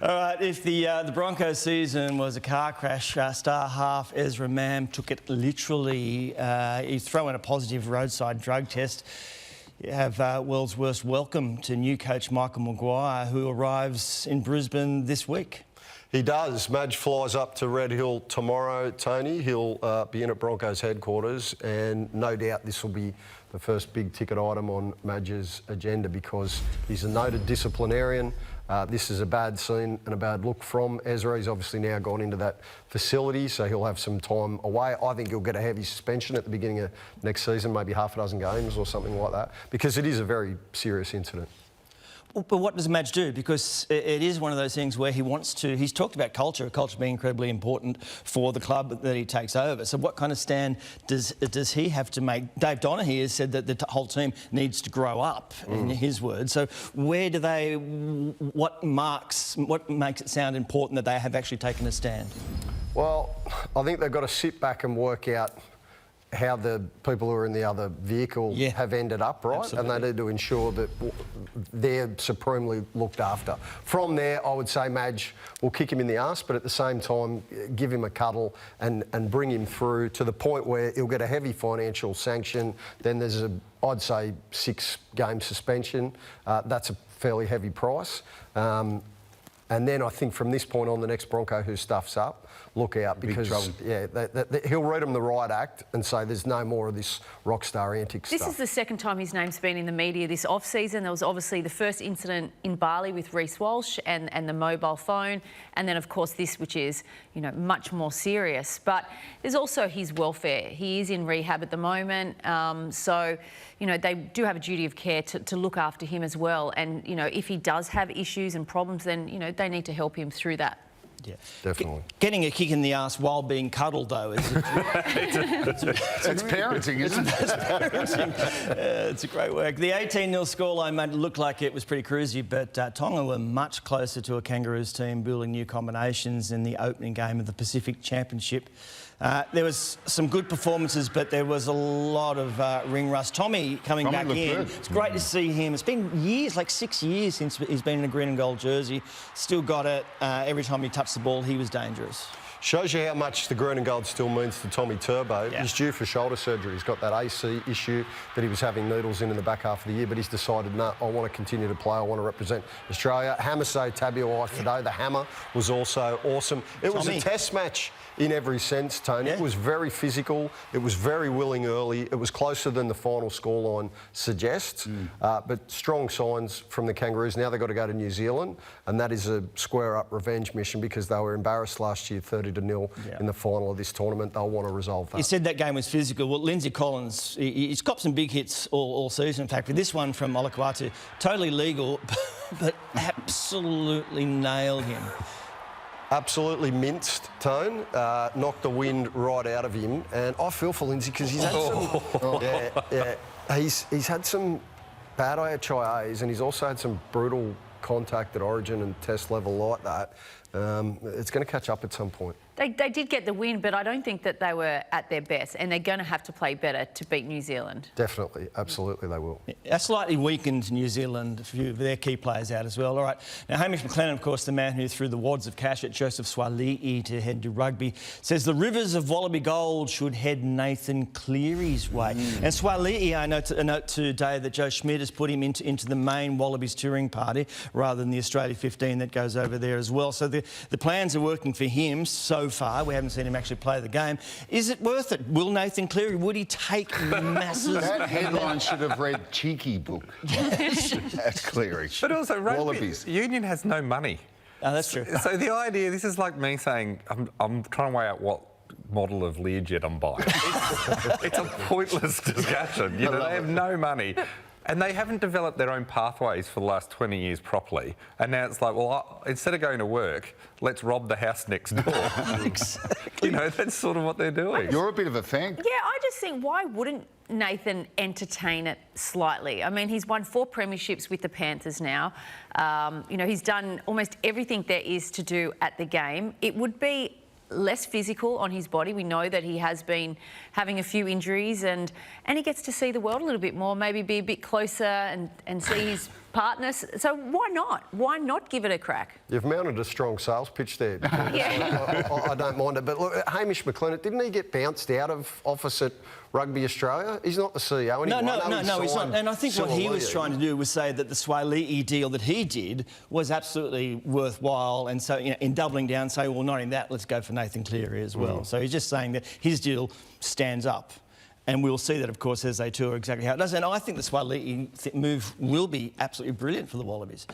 All right, if the Broncos season was a car crash, star half Ezra Mam took it literally. He's throwing a positive roadside drug test. You have world's worst welcome to new coach Michael Maguire, who arrives in Brisbane this week. He does. Madge flies up to Red Hill tomorrow, Tony. He'll be in at Broncos headquarters, and no doubt this will be the first big ticket item on Madge's agenda because he's a noted disciplinarian. This is a bad scene and a bad look from Ezra. He's obviously now gone into that facility, so he'll have some time away. I think he'll get a heavy suspension at the beginning of next season, maybe half a dozen games or something like that, because it is a very serious incident. But what does Madge do? Because it is one of those things where he wants to... He's talked about culture being incredibly important for the club that he takes over. So what kind of stand does he have to make? Dave Donaghy has said that the whole team needs to grow up, in his words. So where do they... What makes it sound important that they have actually taken a stand? Well, I think they've got to sit back and work out how the people who are in the other vehicle have ended up, right? Absolutely. And they need to ensure that they're supremely looked after. From there, I would say Madge will kick him in the arse, but at the same time, give him a cuddle and bring him through to the point where he'll get a heavy financial sanction. Then there's I'd say 6-game suspension. That's a fairly heavy price. And then I think from this point on, the next Bronco who stuffs up, look out, because he'll read them the right act and say there's no more of this rock star antics stuff. This is the second time his name's been in the media this off-season. There was obviously the first incident in Bali with Reece Walsh and the mobile phone, and then of course this, which is, you know, much more serious. But there's also his welfare. He is in rehab at the moment, so you know they do have a duty of care to look after him as well. And you know, if he does have issues and problems, then you know they need to help him through that. Yeah, definitely. Getting a kick in the arse while being cuddled, though, is it's parenting, isn't it? It's parenting. It's a great work. The 18-0 scoreline made it look like it was pretty cruisy, but Tonga were much closer to a Kangaroos team building new combinations in the opening game of the Pacific Championship. There was some good performances, but there was a lot of ring rust. Tommy coming back in. It's great to see him. It's been years, like 6 years since he's been in a green and gold jersey. Still got it. Every time he touched the ball, he was dangerous. Shows you how much the green and gold still means to Tommy Turbo. Yeah. He's due for shoulder surgery. He's got that AC issue that he was having needles in the back half of the year, but he's decided, no, I want to continue to play. I want to represent Australia. Hamaso Tabuai today. The hammer was also awesome. It was a test match in every sense, Tony. It was very physical. It was very willing early. It was closer than the final scoreline suggests. But strong signs from the Kangaroos. Now they've got to go to New Zealand, and that is a square-up revenge mission because they were embarrassed last year, 30-0 in the final of this tournament. They'll want to resolve that. You said that game was physical. Well, Lindsay Collins, he's got some big hits all season. In fact, with this one from Olakuatu, totally legal, but absolutely nailed him. Absolutely minced, Tone. Knocked the wind right out of him. And I feel for Lindsay because he's had some... He's had some bad IHIAs and he's also had some brutal contact at Origin and test level like that. It's going to catch up at some point. They did get the win, but I don't think that they were at their best, and they're going to have to play better to beat New Zealand. Definitely, absolutely they will. A slightly weakened New Zealand, a few of their key players out as well. All right, now Hamish McLennan, of course, the man who threw the wads of cash at Joseph Swali'i to head to rugby, says the rivers of Wallaby Gold should head Nathan Cleary's way. And Swali'i, I note today that Joe Schmidt has put him into the main Wallabies touring party rather than the Australia 15 that goes over there as well. So the plans are working for him so far. We haven't seen him actually play the game. Is it worth it? Will Nathan Cleary, would he take masses? That headline should have read cheeky book. That's Cleary. But also, rugby Wallabies. union has no money. Oh, that's true. So the idea, this is like me saying, I'm trying to weigh out what model of Learjet I'm buying. It's a pointless discussion. You know, they have no money. And they haven't developed their own pathways for the last 20 years properly. And now it's like, well, instead of going to work, let's rob the house next door. Exactly. You know, that's sort of what they're doing. You're a bit of a fan. Yeah, I just think, why wouldn't Nathan entertain it slightly? I mean, he's won 4 premierships with the Panthers now. You know, he's done almost everything there is to do at the game. It would be less physical on his body. We know that he has been having a few injuries and he gets to see the world a little bit more, maybe be a bit closer and see his partner. So why not? Why not give it a crack? You've mounted a strong sales pitch there. Yeah. I don't mind it. But look, Hamish McLennan, didn't he get bounced out of office at Rugby Australia? He's not the CEO anymore. No, he's not. And I think what he was trying to do was say that the Swalii deal that he did was absolutely worthwhile. And so, in doubling down, say, well, not in that, let's go for Nathan Cleary as well. So he's just saying that his deal stands up. And we'll see that, of course, as they tour exactly how it does. And I think the Swalii move will be absolutely brilliant for the Wallabies.